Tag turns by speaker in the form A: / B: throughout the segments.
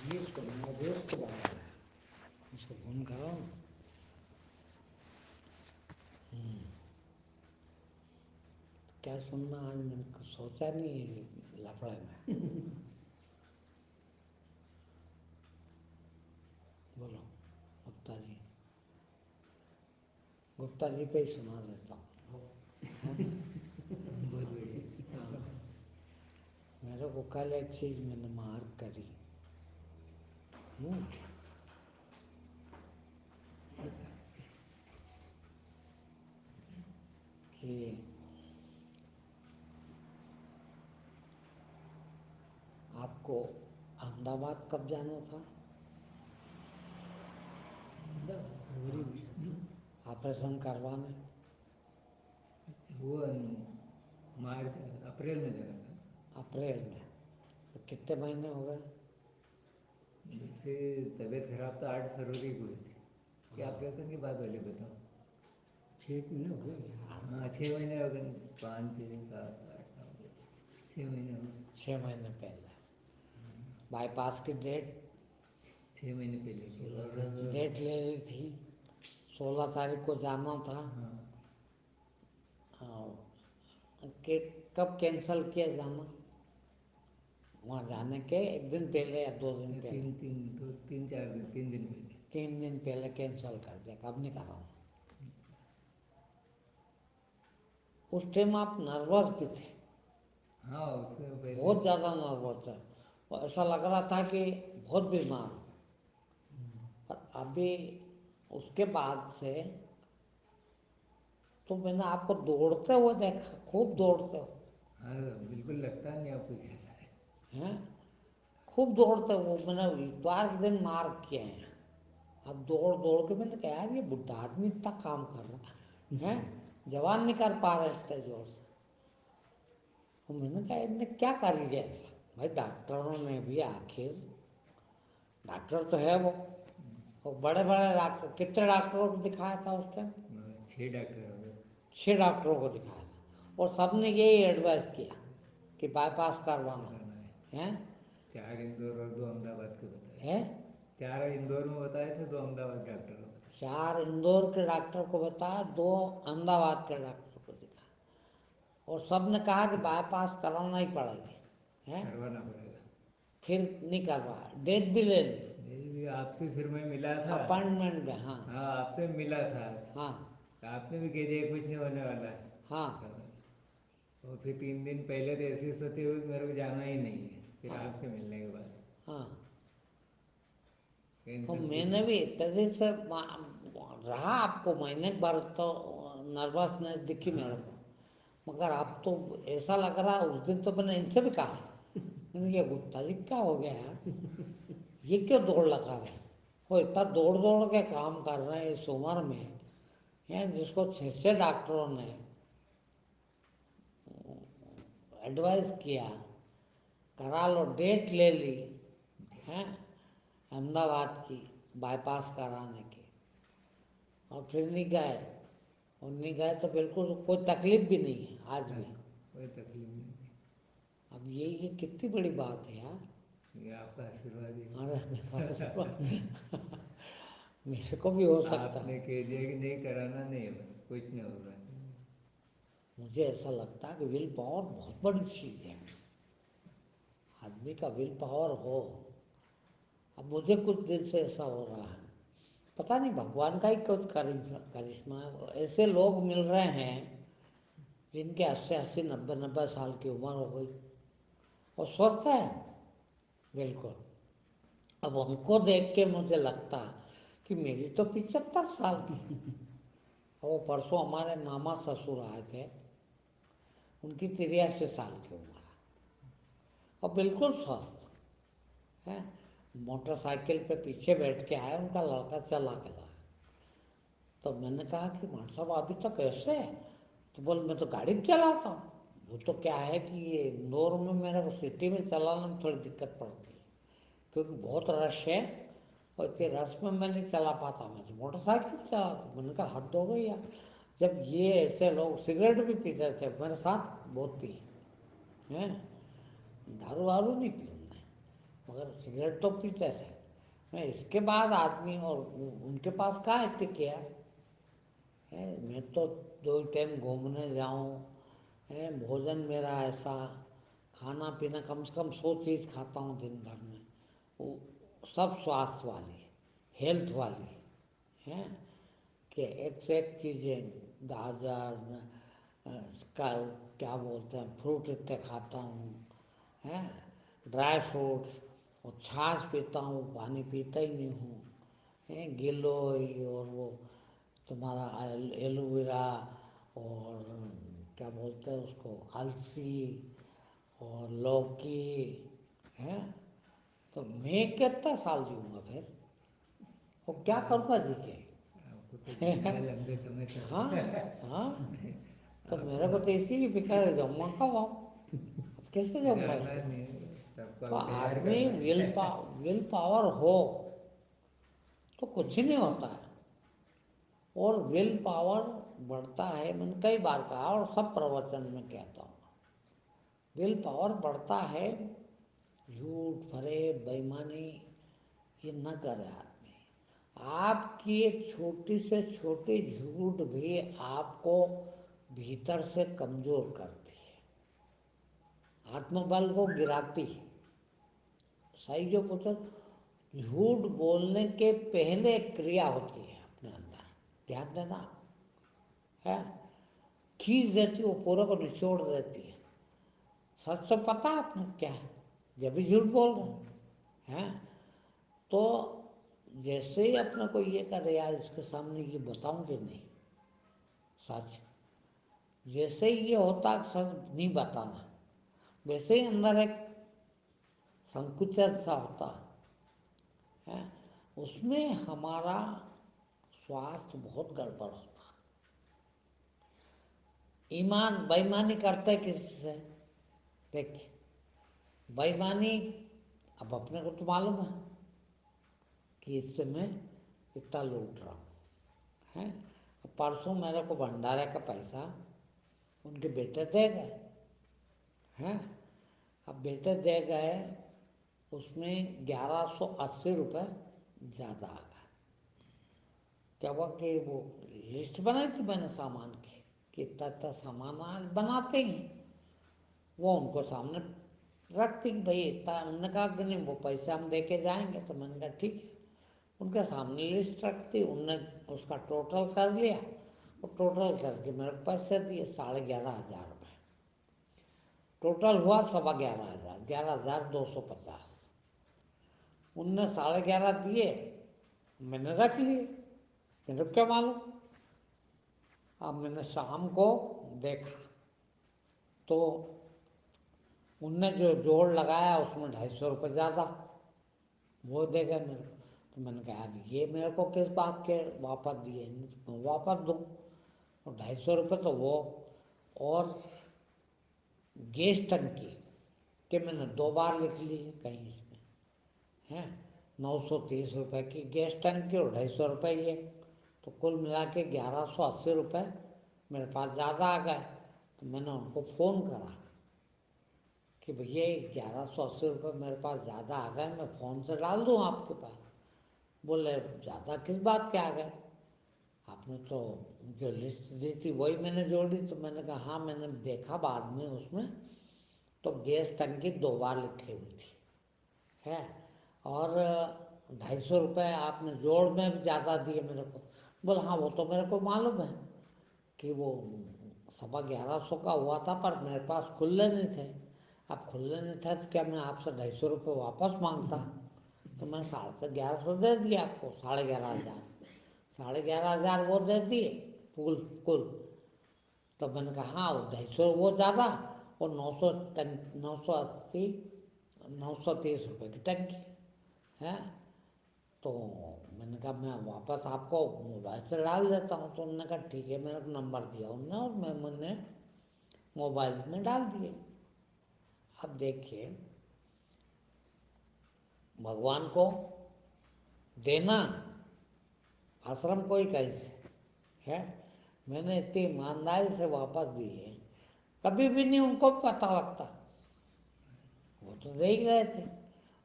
A: ये इसको मेरा दोस्त बना है, इसको फोन कर रहा हूँ। क्या सुनना, आज मैंने कुछ सोचा नहीं लफड़े में। बोलो गुप्ता जी, गुप्ता जी पे ही सुना देता हूँ।
B: बहुत बढ़िया।
A: हाँ, मेरे को कल एक चीज़ मैंने मार्क करी। कि आपको अहमदाबाद कब जाना था?
B: फरवरी में।
A: ऑपरेशन करवाने।
B: अच्छा, वो मार्च अप्रैल में जाना था।
A: अप्रैल में। तो कितने महीने हो गए?
B: जैसे तबीयत खराब तो 8 फरवरी को हुई थी। क्या
A: हाँ,
B: ऑपरेशन की बात वाली बताओ।
A: 6 महीने हो गए यार।
B: हाँ, 6 महीने हो गए। 5 6 7 8 9 10 6 महीने हो गए।
A: 6 महीने पहले बाईपास की डेट
B: 6 महीने पहले की। और
A: डेट ले ली थी। 16 तारीख को जाना था।
B: हाँ,
A: कि कब कैंसिल किया जाना? वहाँ जाने के एक दिन पहले या 2 दिन पहले?
B: तीन तीन दो 3 4 दिन 3 दिन पहले।
A: 3 दिन पहले कैंसिल कर दिया। कब नहीं करा हूँ। उस टाइम आप नर्वस भी थे,
B: हाँ, उससे पहले।
A: बहुत ज़्यादा नर्वस थे, और ऐसा लग रहा था कि बहुत बीमार हूँ। पर अभी उसके बाद से तो मैंने आपको दौड़ते हुए देखा, खूब दौड़ते हो।
B: हाँ, बिल्कुल लगता नहीं आपको कैसा है।
A: हैं, खूब दौड़ते हो। मैंने इतवार के दिन मार्क किए हैं। अब दौड़ दौड़ के मैंने कहा यार ये बुढ़ा आदमी इतना काम कर रहा है, जवान नहीं कर पा रहे इतने जोर से। और मैंने कहा इनने क्या कर लिया ऐसा? भाई डॉक्टरों ने भी आखिर, डॉक्टर तो है वो बड़े बड़े डॉक्टर, कितने डॉक्टरों को दिखाया था उस टाइम?
B: 6 डॉक्टर हो गए।
A: 6 डॉक्टरों को दिखाया था, और सबने यही एडवाइस किया कि बाईपास करवाना
B: कराना है।
A: है।
B: 4 इंदौर और 2 अहमदाबाद के बताए
A: है,
B: थे। 4 इंदौर में बताए थे, 2 अहमदाबाद डॉक्टर को बताए।
A: 4 इंदौर के डॉक्टर को बताया, 2 अहमदाबाद के डॉक्टर को दिखाया, और सब ने कहा कि बाईपास कराना ही पड़ेगी। है,
B: करवाना पड़ेगा।
A: फिर नहीं करवाया, डेट भी ले ली,
B: ये आपसे फिर मैं मिला था।
A: अपॉइंटमेंट में। हाँ।
B: हाँ, आपसे मिला था।
A: हाँ।
B: तो आपने भी कह दिया कुछ नहीं होने वाला है।
A: हाँ।
B: सब। और फिर 3 दिन पहले तो ऐसी स्थिति हुई कि मेरे को जाना ही नहीं है, फिर
A: हाँ।
B: आपसे मिलने के बाद
A: हाँ। तो
B: कैंसिल
A: मैंने
B: किसी।
A: भी इतने से रहा, आपको महीने भर तो नर्वसनेस दिखी मेरे
B: हाँ,
A: को, मगर अब तो ऐसा लग रहा है। उस दिन तो मैंने इनसे भी कहा, मैंने ये गुप्ता जी क्या हो गया यार, ये क्यों दौड़ लगा रहे, वो इतना दौड़ दौड़ के काम कर रहे हैं इस उम्र में, हैं, जिसको 6 डॉक्टरों ने एडवाइस किया, करा लो, डेट ले ली हैं अहमदाबाद की बाईपास कराने की, और फिर नहीं गए। और नहीं गए तो बिल्कुल कोई तकलीफ भी नहीं है आज भी।
B: तक कोई तकलीफ नहीं।
A: अब ये कितनी बड़ी बात है यार।
B: ये आपका आशीर्वाद ही
A: अरे
B: है।
A: मेरे को भी हो सकता
B: आपने
A: है।
B: कह दिया कि नहीं कराना नहीं है, बस कुछ नहीं होगा।
A: मुझे ऐसा लगता है कि विल पावर बहुत बड़ी चीज़ है। आदमी का विल पावर हो। अब मुझे कुछ दिन से ऐसा हो रहा है, पता नहीं भगवान का ही कुछ करिश्मा है। ऐसे लोग मिल रहे हैं जिनके 80 80 90 90 साल की उम्र हो गई, और स्वस्थ है बिल्कुल। अब उनको देख के मुझे लगता कि मेरी तो 75 साल की। वो परसों हमारे मामा ससुर आए थे, उनकी 83 साल की उम्र है, और बिल्कुल स्वस्थ है। मोटरसाइकिल पे पीछे बैठ के आए, उनका लड़का चला गया। तो मैंने कहा कि मान साहब अभी तक कैसे है? तो बोल मैं तो गाड़ी चलाता हूँ। वो तो क्या है कि ये इंदौर में मेरे को सिटी में चलाने में थोड़ी दिक्कत पड़ती है, क्योंकि बहुत रश है, और इतने रश में मैं नहीं चला पाता। मैं तो मोटरसाइकिल चलाता हूँ। मैंने कहा हद हो गई यार। जब ये ऐसे लोग सिगरेट भी पीते थे मेरे साथ, बहुत पी हैं, दारू वारू नहीं पी उनने, مگر سگریٹ تو پیتے تھے. میں اس کے بعد آدمی اور ان کے پاس کہاں اتنے کیا ہے. میں تو 2 ٹائم گھومنے جاؤں ہے. بھوجن میرا ایسا، کھانا پینا کم سے کم 100 چیز کھاتا ہوں دن بھر میں. وہ سب سواستھ والی، ہیلتھ والی ہیں کہ ایک سے ایک چیزیں. گاجر کا کیا بولتے ہیں فروٹ اتنے کھاتا ہوں ہیں. ڈرائی فروٹس اور چھاچھ پیتا ہوں، پانی پیتا ہی نہیں ہوں. گیلوئی اور وہ تمہارا ایلو ویرا اور کیا بولتے ہیں اس کو السی اور لوکی ہے. تو میں کتنا سال جیوں گا پھر؟ وہ کیا کروں گا جی کے؟
B: آپ کو تو جینا ہے لمبے سمے
A: ہاں
B: تک.
A: ہاں. تو
B: آپ
A: میرے کو تو اسی کی فکر ہے، جاؤں گا کب آپ؟ اب کیسے جاؤں گا
B: جانا
A: ایسے؟
B: نہیں، سب کو
A: تو
B: ابھی تیار
A: آدمی
B: کرنا ہے.
A: ول پاور ہو تو کچھ نہیں ہوتا ہے. اور ول پاور بڑھتا ہے، میں نے کئی بار کہا اور سب پروچن میں کہتا ہوں. ول پاور بڑھتا ہے، جھوٹ فریب بےایمانی یہ نہ کرے آدمی. آپ کی ایک چھوٹی سے چھوٹی جھوٹ بھی آپ کو بھیتر سے کمزور کرتی ہے، آتم بل کو گراتی ہے. صحیح جو پوچھو، جھوٹ بولنے کے پہلے ایک کریا ہوتی ہے اپنے اندر، دھیان دینا ہے. کھینچ دیتی وہ پورے کو نچوڑ دیتی ہے. سچ تو پتہ آپ نے کیا ہے، جب بھی جھوٹ بول رہے ہیں. تو جیسے ہی اپنے کو یہ کرے یار اس کے سامنے یہ بتاؤں کہ نہیں سچ، جیسے ہی یہ ہوتا کہ سچ نہیں بتانا، ویسے ہی اندر ایک سنکوچن سا ہوتا ہے. اس میں ہمارا سواستھ بہت گڑبڑ ہوتا. ایمان بےایمانی کرتے کس سے؟ دیکھیے بےایمانی اب اپنے کو تو معلوم ہے کہ اس سے میں اتنا لوٹ رہا ہوں ہیں. پرسوں میرے کو بھنڈارے کا پیسہ ان کے بیٹے دے گئے ہیں. اب بیٹے دے گئے، اس میں 1180 روپے زیادہ آ گئے. کیا ہوا کہ وہ لسٹ بنائی تھی میں نے سامان کی کہ اتنا اتنا سامان بناتے ہی وہ ان کو سامنے رکھتی کہ بھائی اتنا. انہوں نے کہا کہ نہیں وہ پیسے ہم دے کے جائیں گے. تو میں نے کہا ٹھیک ہے. ان کے سامنے لسٹ رکھتی، انہوں نے اس کا ٹوٹل کر لیا. وہ ٹوٹل کر کے میرے کو پیسے دیے 11,500 روپے. ٹوٹل ہوا 11,500، 11,250. ان نے 11,500 دیے، میں نے رکھ لیے. میرے کو کیا معلوم. اب میں نے شام کو دیکھا تو ان نے جو جوڑ لگایا اس میں 250 روپے زیادہ وہ دے گئے میرے کو. تو میں نے کہا یہ میرے کو کس بات کے واپس دیے، واپس دوں. اور 250 روپے تو وہ اور گیس ٹنکی کہ میں نے 2 بار لکھ لی ہے کہیں اس میں ہیں. 930 روپے کی گیس ٹنکی اور 250 روپے یہ، تو کل ملا کے 1180 روپے میرے پاس زیادہ آ گئے. تو میں نے ان کو فون کرا کہ بھیا 1180 روپے میرے پاس زیادہ آ گئے، میں فون سے ڈال دوں آپ کے پاس. بولے زیادہ کس بات کے آ گئے، آپ نے تو جو لسٹ دی تھی وہی میں نے جوڑی. تو میں نے کہا ہاں میں نے دیکھا بعد میں اس میں تو گیس ٹنکی 2 بار لکھی ہوئی تھی ہے. اور 250 روپے آپ نے جوڑ میں بھی زیادہ دیے میرے کو. بولا ہاں وہ تو میرے کو معلوم ہے کہ وہ 1150 کا ہوا تھا، پر میرے پاس کھلے نہیں تھے. اب کھلے نہیں تھے تو کیا میں آپ سے 250 روپے واپس مانگتا؟ تو میں 1150 دے دیا آپ کو. 11,500 11,500 وہ دے دیے کل. تو میں نے کہا ہاں 250 وہ زیادہ اور 930 روپے کی ٹنکی ہے. تو میں نے کہا میں واپس آپ کو موبائل سے ڈال دیتا ہوں. تو انہوں نے کہا ٹھیک ہے. میرا نمبر دیا انہوں نے اور میں نے موبائل میں ڈال دیے. اب دیکھیے بھگوان کو دینا آشرم کوئی کیسے ہے. میں نے اتنی ایمانداری سے واپس دیے، کبھی بھی نہیں ان کو پتہ لگتا. وہ تو دے ہی گئے تھے.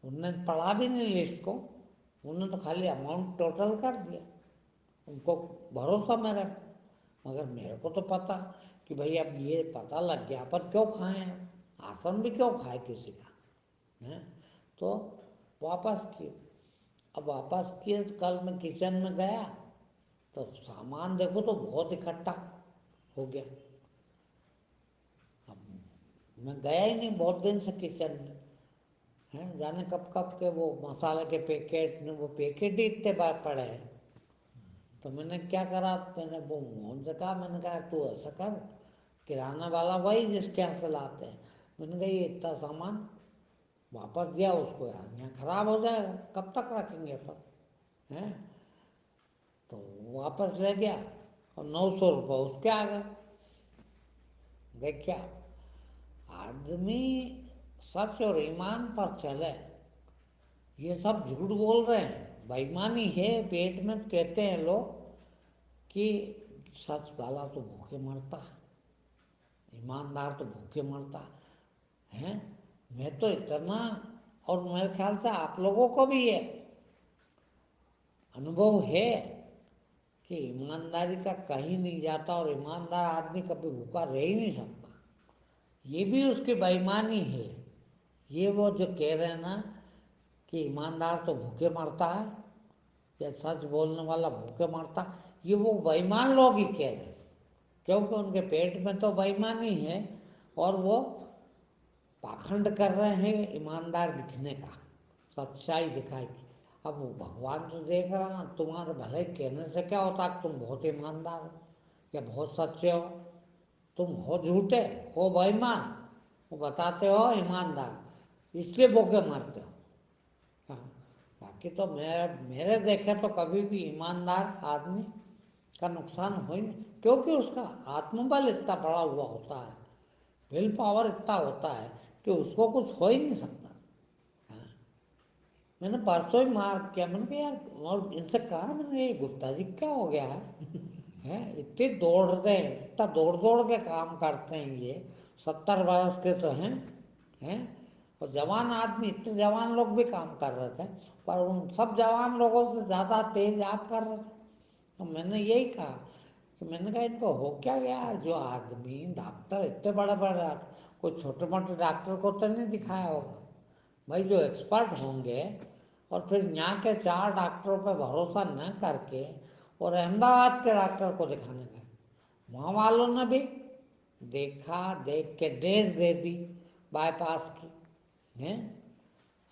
A: उनने पढ़ा भी नहीं लिस्ट को, उन्होंने तो खाली अमाउंट टोटल कर दिया। उनको भरोसा मेरे पे। मगर मेरे को तो पता कि भाई अब ये पता लग गया, पर क्यों खाएं हम? आश्रम भी क्यों खाए किसी का है? तो वापस किए। अब वापस किए तो कल मैं किचन में गया तो सामान देखो तो बहुत इकट्ठा हो गया। अब मैं गया ही नहीं बहुत दिन से किचन में, हैं जाने कब कब के वो मसाले के पैकेट ने वो पैकेट ही इतने बार पड़े हैं। तो मैंने क्या करा, मैंने वो मोहन से कहा, मैंने कहा तू ऐसा कर, किराना वाला वही जिसके यहाँ से लाते हैं, मैंने कहा ये इतना सामान वापस दिया उसको, यार यहाँ खराब हो जाएगा, कब तक रखेंगे अपन, हैं? तो वापस ले गया और 900 रुपये उसके आ गए। देखिए आदमी सच और ईमान पर चले, ये सब झूठ बोल रहे हैं, बेईमानी है पेट में। तो कहते हैं लोग कि सच वाला तो भूखे मरता है, ईमानदार तो भूखे मरता है। मैं तो इतना, और मेरे ख्याल से आप लोगों को भी ये अनुभव है कि ईमानदारी का कहीं नहीं जाता, और ईमानदार आदमी कभी भूखा रह ही नहीं सकता। ये भी उसकी बेईमानी है। ये वो जो कह रहे हैं ना कि ईमानदार तो भूखे मरता है या सच बोलने वाला भूखे मरता, ये वो बेईमान लोग ही कह रहे हैं, क्योंकि उनके पेट में तो बेईमानी है और वो पाखंड कर रहे हैं ईमानदार दिखने का, सच्चाई दिखाई की। अब वो भगवान तो देख रहा ना, तुम्हारे भले कहने से क्या होता कि तुम बहुत ईमानदार हो या बहुत सच्चे हो। तुम हो झूठे, हो बेईमान, वो बताते हो ईमानदार, इसलिए भूखे मरते हो। हाँ, बाकी तो मेरे देखे तो कभी भी ईमानदार आदमी का नुकसान हो ही नहीं, क्योंकि उसका आत्मबल इतना बड़ा हुआ होता है, विल पावर इतना होता है कि उसको कुछ हो ही नहीं सकता। हाँ, मैंने परसों ही मार्क किया, मैंने कहा यार, और इनसे कहा मैंने ये गुप्ता जी क्या हो गया है? हैं इतने दौड़ रहे हैं, इतना दौड़ दौड़ के काम करते हैं ये, 70 बरस के तो हैं। और जवान आदमी, इतने जवान लोग भी काम कर रहे थे, पर उन सब जवान लोगों से ज़्यादा तेज आप कर रहे थे। तो मैंने यही कहा कि मैंने कहा इनको हो क्या गया, जो आदमी डॉक्टर इतने बड़े बड़े डॉक्टर, कोई छोटे मोटे डॉक्टर को तो नहीं दिखाया होगा भाई, जो एक्सपर्ट होंगे। और फिर यहाँ के 4 डॉक्टरों पर भरोसा न करके और अहमदाबाद के डॉक्टर को दिखाने गए, वहाँ वालों ने भी देखा, देख के डेट दे दी बाईपास की, हैं?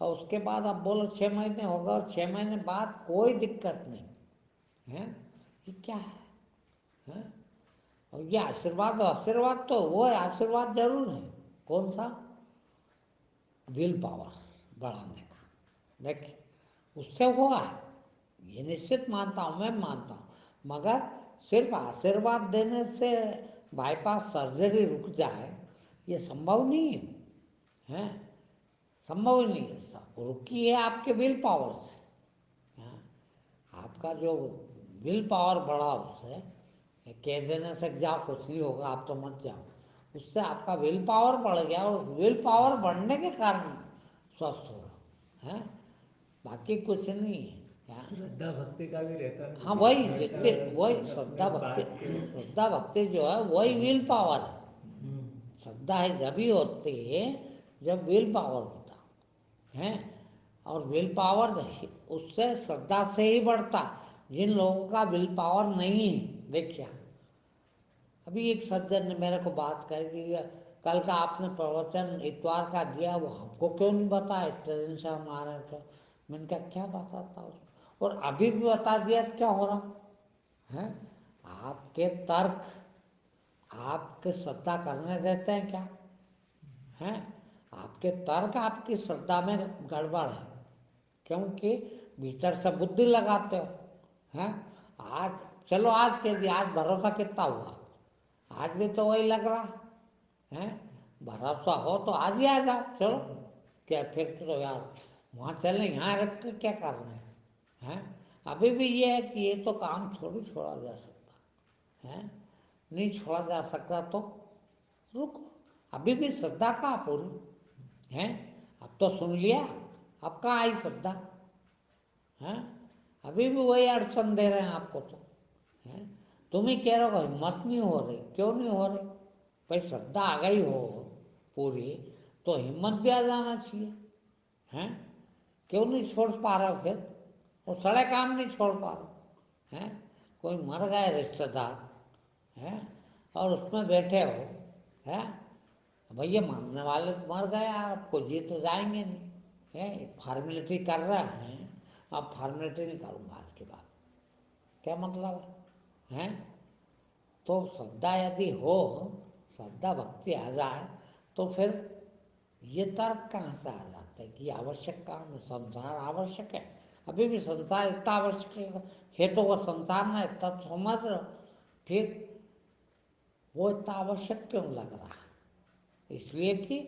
A: और उसके बाद अब बोलो 6 महीने हो गए, और 6 महीने बाद कोई दिक्कत नहीं है। ये क्या है? और ये आशीर्वाद, आशीर्वाद तो वो है, आशीर्वाद जरूर है। कौन सा? विल पावर बढ़ाने का। देखिए उससे हुआ है, ये निश्चित मानता हूँ, मैं मानता हूँ। मगर सिर्फ आशीर्वाद देने से बाईपास सर्जरी रुक जाए, ये संभव नहीं है, हैं? संभव ही नहीं है। सब रुकी है आपके विल पावर से। हाँ, आपका जो विल पावर बढ़ा उससे, कह देने से जाओ कुछ नहीं होगा आप तो मत जाओ, उससे आपका विल पावर बढ़ गया, और उस विल पावर बढ़ने के कारण स्वस्थ होगा, हैं? बाकी कुछ नहीं है। क्या?
B: श्रद्धा भक्ति का भी रहता है,
A: हाँ
B: कुछ
A: वही
B: श्रद्धा
A: जितने, वही
B: अपने बात के।
A: श्रद्धा भक्ति जो है वही विल पावर है। श्रद्धा है जब ही होती है जब विल पावर होता है। और विल पावर उससे श्रद्धा से ही बढ़ता। जिन लोगों का विल पावर नहीं है, देखिए अभी एक सज्जन ने मेरे को बात करी कि कल का आपने प्रवचन इतवार का दिया, वो हमको क्यों नहीं बताया, इतने दिन से हम आ रहे थे। मैंने कहा क्या बताता उसको, और अभी भी बता दिया तो क्या हो रहा है? आपके तर्क आपके श्रद्धा करने देते हैं क्या? हैं? आपके तर्क आपकी श्रद्धा में गड़बड़ है, क्योंकि भीतर से बुद्धि लगाते हो। हैं? आज चलो, आज के दिया, आज भरोसा कितना हुआ? आज भी तो वही लग रहा है। भरोसा हो तो आज ही आ जाओ, चलो। क्या फिर तो यार वहाँ चलें, यहाँ रख के क्या कर रहे हैं? अभी भी ये है कि ये तो काम थोड़ी छोड़ा जा सकता है, नहीं छोड़ा जा सकता तो रुको, अभी भी श्रद्धा कहाँ पूरी है? अब तो सुन लिया, अब कहाँ आई श्रद्धा? हैं? अभी भी वही अड़चन दे रहे हैं आपको तो। हैं? तुम ही कह रहे हो हिम्मत नहीं हो रही, क्यों नहीं हो रही? भाई श्रद्धा आ गई हो पूरी तो हिम्मत भी आ जाना चाहिए। हैं? क्यों नहीं छोड़ पा रहे हो फिर? वो सड़े काम नहीं छोड़ पा रहे हैं? कोई मर गए रिश्तेदार हैं और उसमें बैठे हो, हैं? भैया मानने वाले तो मर गए, आपको जी तो जाएंगे नहीं, है फॉर्मेलिटी कर रहे हैं। अब फॉर्मेलिटी नहीं करूँगा आज के बाद, क्या मतलब है? तो श्रद्धा यदि हो, श्रद्धा भक्ति आ जाए तो फिर ये तर्क कहाँ से आ जाता है कि आवश्यक काम है, संसार आवश्यक है? अभी भी संसार इतना आवश्यक है तो वो संसार ना इतना समझ रहे हो, फिर वो इतना आवश्यक क्यों लग रहा है? इसलिए कि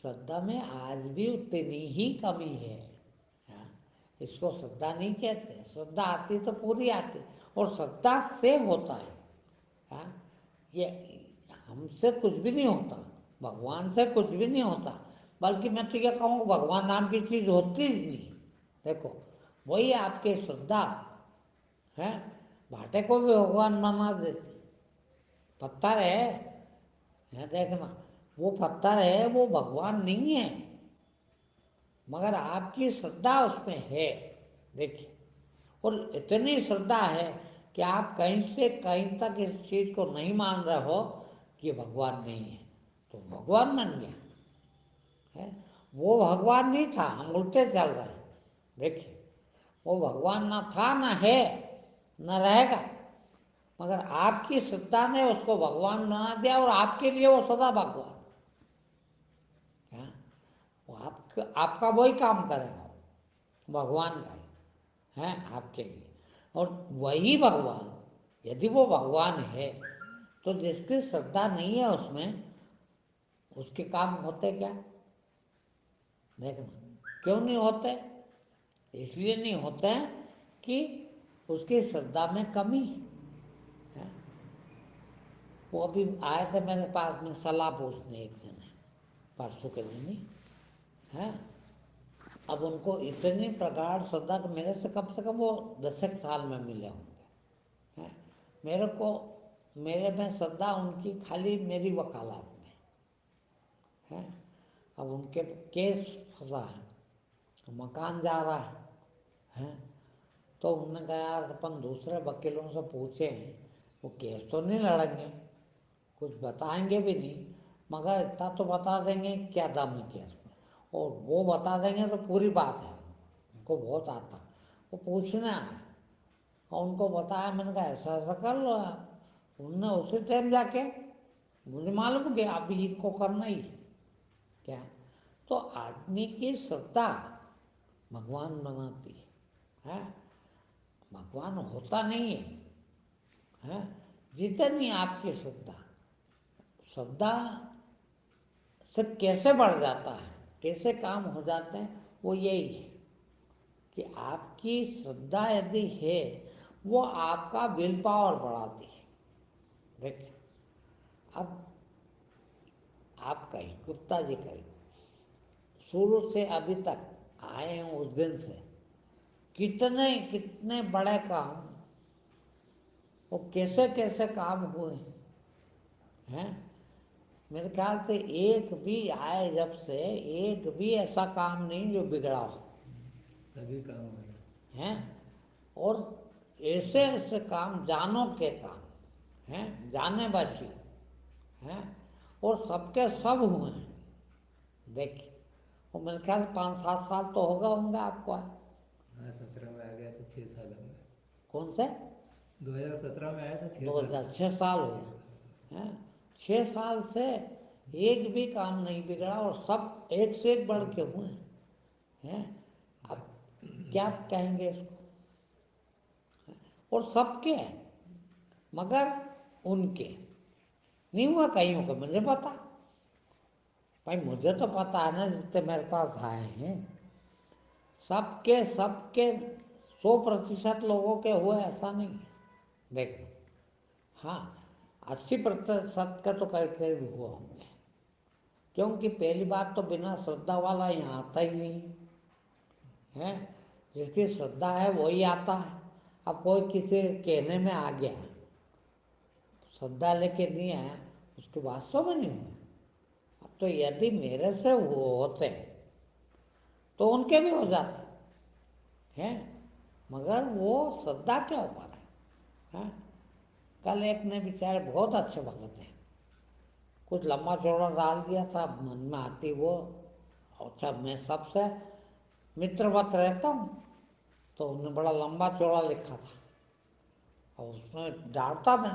A: श्रद्धा में आज भी उतनी ही कमी है। हाँ, इसको श्रद्धा नहीं कहते, श्रद्धा आती तो पूरी आती, और श्रद्धा से होता है। हाँ, ये हमसे कुछ भी नहीं होता, भगवान से कुछ भी नहीं होता, बल्कि मैं तो ये कहूँ भगवान नाम की चीज़ होती ही नहीं। देखो वही आपके श्रद्धा है, भाटे को भी भगवान बना देती। पत्थर है देखना, वो पत्थर है, वो भगवान नहीं है, मगर आपकी श्रद्धा उसमें है। देखिए, और इतनी श्रद्धा है कि आप कहीं से कहीं तक इस चीज़ को नहीं मान रहे हो कि भगवान नहीं है, तो भगवान बन गया है। वो भगवान नहीं था, हम उल्टे चल रहे हैं। देखिए, वो भगवान ना था ना है ना रहेगा, मगर आपकी श्रद्धा ने उसको भगवान बना दिया, और आपके लिए वो सदा भगवान है। वो आपका वही काम करेगा, भगवान का ही है आपके लिए। और वही भगवान, यदि वो भगवान है तो जिसकी श्रद्धा नहीं है उसमें, उसके काम होते क्या? देखना, क्यों नहीं होते? इसलिए नहीं होते हैं कि उसकी श्रद्धा में कमी है। वो अभी आए थे मेरे पास में सलाह पूछने एक जने, परसों के दिन ही है। अब उनको इतनी प्रगाढ़ श्रद्धा कि मेरे से कम वो 10 साल में मिले होंगे हैं। मेरे को, मेरे में श्रद्धा उनकी खाली मेरी वकालत में है। अब उनके केस फंसा है, मकान जा रहा है, तो उन्होंने कहा यार अपन दूसरे वकीलों से पूछे हैं, वो केस तो नहीं लड़ेंगे, कुछ बताएंगे भी नहीं, मगर इतना तो बता देंगे क्या दम है केस में, और वो बता देंगे तो पूरी बात है, उनको बहुत आता। वो पूछना है और उनको बताया, मैंने कहा ऐसा ऐसा कर लो यार। उनने उसी टाइम जाके, मुझे मालूम कि अभी इनको करना ही क्या। तो आदमी की श्रद्धा भगवान बनाती है, भगवान होता नहीं है। जितनी आपकी श्रद्धा, श्रद्धा से कैसे बढ़ जाता है, कैसे काम हो जाते हैं, वो यही है कि आपकी श्रद्धा यदि है, वो आपका विल पावर बढ़ाती है। देखिए, अब आप कहीं, गुप्ता जी कहीं, शुरू से अभी तक आए हैं उस दिन से, कितने कितने बड़े काम, वो कैसे कैसे काम हुए हैं। मेरे ख्याल से एक भी आए जब से, एक भी ऐसा काम नहीं जो बिगड़ा हो,
B: सभी काम हो रहे
A: हैं। और ऐसे ऐसे काम, जानों के काम हैं, जाने बची हैं, और सबके सब हुए हैं। देखिए, वो मेरे ख्याल 5-7 साल तो होगा होंगे आपको आए।
B: हाँ 17 में आ गया तो 6 साल हो गए।
A: कौन से?
B: 2017 में आया था, 6 साल।
A: 2006 साल हो गए हैं। 6 साल से एक भी काम नहीं बिगड़ा, और सब एक से एक बढ़ के हुए हैं। अब क्या कहेंगे इसको? और सबके हैं, मगर उनके नहीं हुआ, कईयों को मुझे पता, भाई मुझे तो पता है ना, जितने मेरे पास आए हैं सबके सबके 100% लोगों के हुए ऐसा नहीं है। देखो, हाँ 80% का तो करीब करीब हुआ होंगे, क्योंकि पहली बात तो बिना श्रद्धा वाला यहाँ आता ही नहीं, है। जिसकी श्रद्धा है वही आता है। अब कोई किसी कहने में आ गया, श्रद्धा लेके नहीं आया, उसके वास्तव में नहीं हुआ। तो यदि मेरे से वो होते तो उनके भी हो जाते हैं, मगर वो श्रद्धा के ऊपर है। कल एक ने बेचारे बहुत अच्छे भगत हैं, कुछ लंबा चौड़ा डाल दिया था, मन में आती वो, अच्छा मैं सबसे मित्रवत रहता हूँ, तो उन्होंने बड़ा लंबा चौड़ा लिखा था और उसमें डांटता मैं।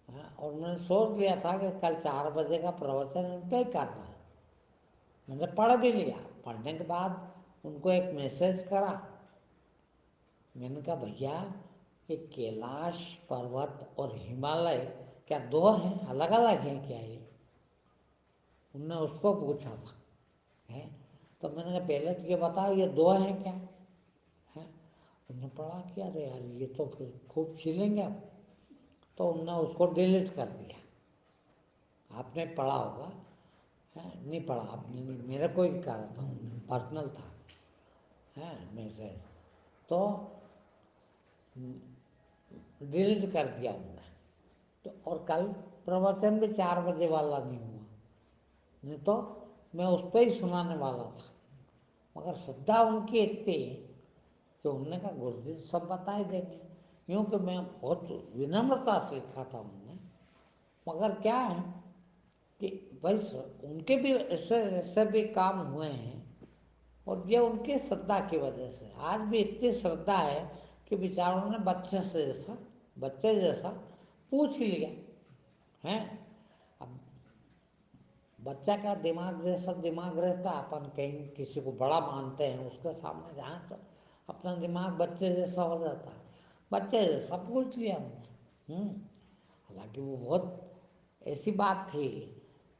A: और मैंने सोच लिया था कि कल 4 बजे का प्रवचन इन पे ही करना है। मैंने पढ़ भी लिया, पढ़ने के बाद उनको एक मैसेज करा। मैंने कहा भैया ये कैलाश पर्वत और हिमालय क्या दो हैं, अलग अलग हैं क्या ये? उनने उसको पूछा था, है। तो मैंने कहा पहले तो ये बताओ ये दो हैं क्या, है। उन्होंने पढ़ा कि अरे यार ये तो फिर खूब छिलेंगे अब, तो उनने उसको डिलीट कर दिया। आपने पढ़ा होगा, है नहीं पढ़ा आपने, नहीं, मेरे को ही कहा था, पर्सनल था, है मैसेज, तो डिलीट कर दिया उन्होंने। तो और कल प्रवचन भी 4 बजे वाला नहीं हुआ, नहीं तो मैं उस पर ही सुनाने वाला था। मगर श्रद्धा उनकी इतनी कि उन्होंने कहा गुरुजी सब बता ही देंगे, यूँ कि मैं बहुत विनम्रता से लिखा था उन्होंने। मगर क्या है कि भाई उनके भी ऐसे ऐसे भी काम हुए हैं, और ये उनकी श्रद्धा की वजह से आज भी इतनी श्रद्धा है कि बेचारों ने बच्चे जैसा पूछ लिया है। अब बच्चा का दिमाग जैसा दिमाग रहता है, अपन कहीं किसी को बड़ा मानते हैं उसके सामने जाए तो अपना दिमाग बच्चे जैसा हो जाता है, बच्चे जैसा पूछ लिया हमने। हालांकि वो बहुत ऐसी बात थी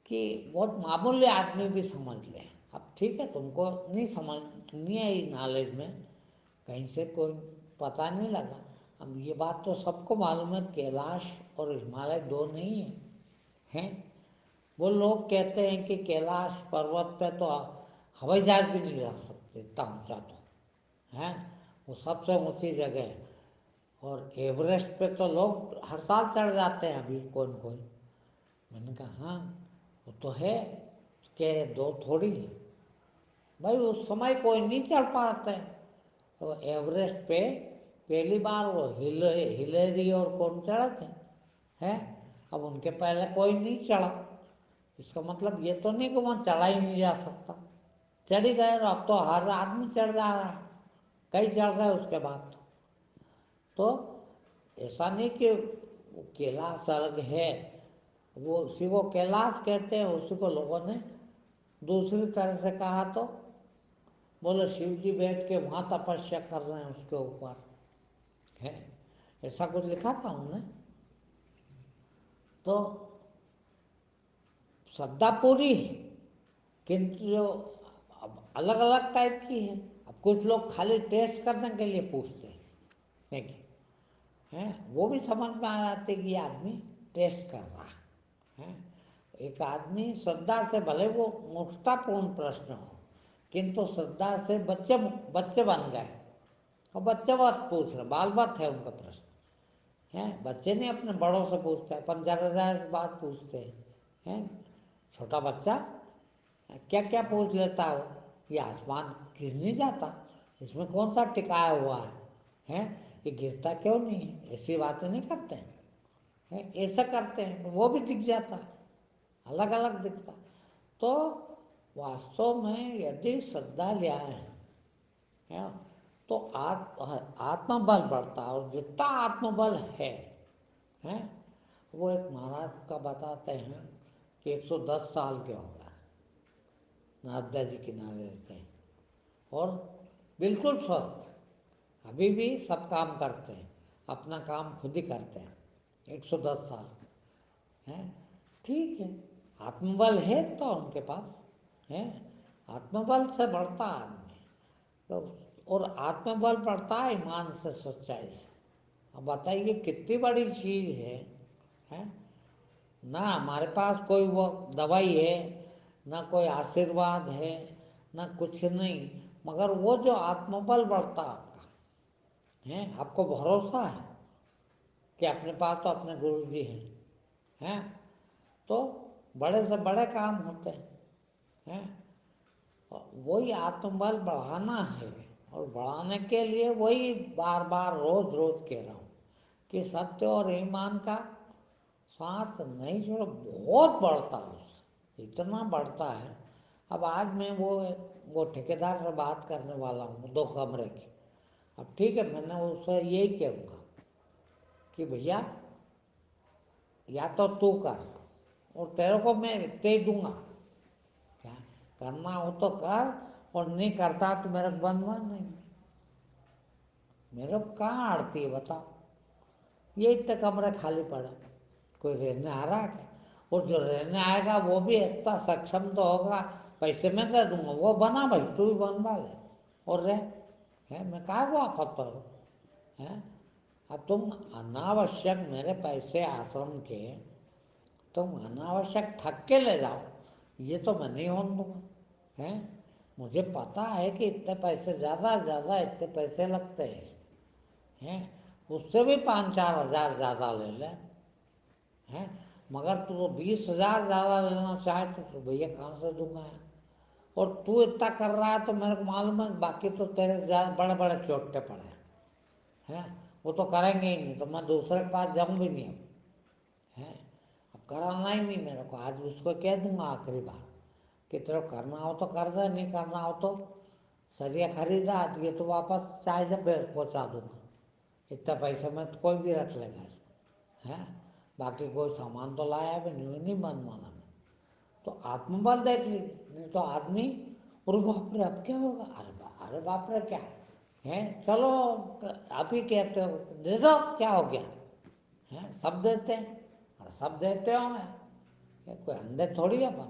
A: कि बहुत मामूली आदमी भी समझ ले। अब ठीक है तुमको नहीं समझ, नहीं आई नॉलेज में, कहीं से कोई पता नहीं लगा। अब ये बात तो सबको मालूम है, कैलाश और हिमालय दो नहीं है, हैं। वो लोग कहते हैं कि कैलाश पर्वत पे तो हवाई जहाज भी नहीं जा सकते, इतना ऊंचा तो है, वो सबसे ऊंची जगह है। और एवरेस्ट पे तो लोग हर साल चढ़ जाते हैं अभी कौन कोई। मैंने कहा हाँ वो तो है, कि दो थोड़ी है भाई, उस समय कोई नहीं चढ़ पाता है। तो एवरेस्ट पे पहली बार वो हिलेरी और कौन चढ़े थे, हैं। अब उनके पहले कोई नहीं चढ़ा, इसका मतलब ये तो नहीं कि वहाँ चढ़ा ही नहीं जा सकता, चढ़ ही गए। और अब तो हर आदमी चढ़ जा रहा है, कई चढ़ गए उसके बाद तो ऐसा नहीं कि वो कैलाश अलग है, वो उसी को कैलाश कहते हैं, उसी को लोगों ने दूसरी तरह से कहा तो बोले शिव जी बैठ के वहाँ तपस्या कर रहे हैं उसके ऊपर, है। ऐसा कुछ लिखा था उन्होंने। तो श्रद्धा पूरी है, किंतु जो अब अलग अलग टाइप की है। अब कुछ लोग खाली टेस्ट करने के लिए पूछते हैं, देखिए, हैं, वो भी समझ में आ जाते कि ये आदमी टेस्ट कर रहा है। एक आदमी श्रद्धा से, भले वो मूर्खतापूर्ण प्रश्न हो, किंतु श्रद्धा से बच्चे बच्चे बन गए, और बच्चे बात पूछ रहे, बाल बात है उनका प्रश्न, हैं। बच्चे नहीं अपने बड़ों से पूछते, अपन ज़रा ज़रा बात पूछते हैं। छोटा बच्चा क्या क्या पूछ लेता हो, ये आसमान गिर नहीं जाता, इसमें कौन सा टिकाया हुआ है, ये गिरता क्यों नहीं है, ऐसी बातें नहीं करते हैं, ऐसा करते हैं तो वो भी दिख जाता है, अलग अलग दिखता। तो वास्तव में यदि श्रद्धा ले आए हैं तो आत्मबल बढ़ता है, और जितना आत्मबल है, वो एक महाराज का बताते हैं कि 110 साल के हो गए, नर्मदा जी किनारे रहते हैं और बिल्कुल स्वस्थ, अभी भी सब काम करते हैं, अपना काम खुद ही करते हैं, 110 साल है। ठीक है, आत्मबल है तो उनके पास है, आत्मबल से बढ़ता है आदमी तो, और आत्मबल बढ़ता है ईमान से, सच्चाई से। अब बताइए कितनी बड़ी चीज़ है। ना हमारे पास कोई वो दवाई है, ना कोई आशीर्वाद है, نہ کچھ نہیں، مگر وہ جو آتمبل بڑھتا آپ کا، آپ کو بھروسہ ہے کہ اپنے پاس تو اپنے گرو جی ہیں، تو بڑے سے بڑے کام ہوتے ہیں۔ وہی آتم بل بڑھانا ہے، اور بڑھانے کے لیے وہی بار بار روز روز کہہ رہا ہوں کہ ستیہ اور ایمان کا ساتھ نہیں چھوڑو، بہت بڑھتا ہے، اس سے اتنا بڑھتا ہے۔ اب آج میں وہ ٹھیکیدار سے بات کرنے والا ہوں 2 کمرے کی۔ اب ٹھیک ہے، میں نے اس سے یہی کہوں گا کہ بھیا یا تو کر، اور تیرے کو میں اتنے ہی دوں گا، کیا کرنا ہو تو کر، اور نہیں کرتا تو میرے کو بنوا نہیں، میرے کو کہاں آڑتی ہے بتاؤ؟ یہ اتنے کمرے خالی پڑے، کوئی رہنے آ رہا ہے کیا؟ اور جو رہنے آئے گا وہ بھی اتنا سکشم تو ہوگا، پیسے میں دے دوں گا، وہ بنا بھائی، تو بھی بنوا لے اور رہ، میں کہاں کو آفت پر ہوں۔ اب تم اناوشک میرے پیسے آشرم کے تم اناوشک ٹھگ کے لے جاؤ، یہ تو میں نہیں ہونے دوں گا۔ مجھے پتا ہے کہ اتنے پیسے زیادہ اتنے پیسے لگتے ہیں، اس سے بھی 5-4 ہزار زیادہ لے لیں، مگر تو 20,000 زیادہ لینا چاہے تو بھیا کہاں سے دوں گا؟ اور تو اتنا کر رہا ہے تو میرے کو معلوم ہے باقی تو تیرے بڑے بڑے چوٹے پڑے ہیں، وہ تو کریں گے ہی نہیں، تو میں دوسرے کے پاس جاؤں بھی نہیں اب کرانا ہی نہیں میرے کو۔ آج اس کو کہہ دوں گا آخری بار کہ تیرے کو کرنا ہو تو کر دے، نہیں کرنا ہو تو سریا خریدا یہ تو واپس چائے سے پہنچا دوں گا، اتنے پیسے میں تو کوئی بھی رکھ لے گا اس کو، باقی کوئی سامان تو لایا بھی نہیں بنوانا میں تو آتم بل دیکھ لیجیے، نہیں تو آدمی اور باپ رے اب کیا ہوگا، ارے باپ رے کیا ہے، چلو آپ ہی کہتے ہو دے دو کیا ہو گیا، سب دیتے ہیں اور سب دیتے ہوں گے، کوئی اندھے تھوڑی ہے اپن،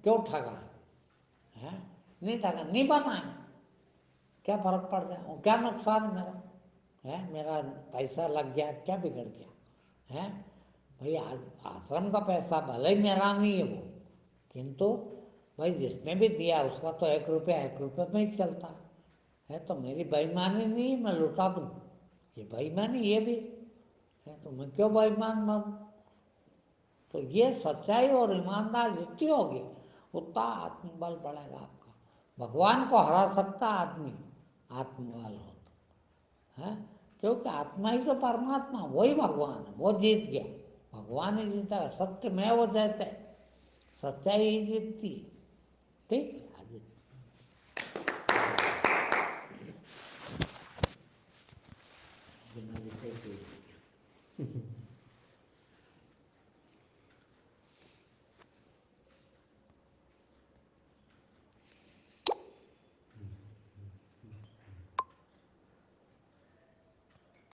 A: کیوں ٹھگا نہیں ٹھگا، نہیں بنائیں، کیا فرق پڑ جائے، کیا نقصان میرا میرا پیسہ لگ گیا، کیا بگڑ گیا بھائی؟ آشرم کا پیسہ بھلے ہی میرا نہیں ہے وہ، کنتو بھائی جس نے بھی دیا اس کا تو 1 روپیہ میں ہی چلتا ہے، تو میری بےایمانی نہیں میں لوٹا دوں، یہ بےایمانی یہ بھی ہے، تو میں کیوں بےایمان بنوں؟ تو یہ سچائی اور ایماندار جتنی ہوگی اتنا آتم بل بڑھے گا آپ کا۔ بھگوان کو ہرا سکتا آدمی آتم بل ہو تو، کیونکہ آتما ہی تو پرماتما، وہی بھگوان ہے، وہ جیت گیا، بھگوان ہی جیتا ہے، ستیہ میں وہ جیتے، سچائی ہی جیتتی، ٹھیک ہے؟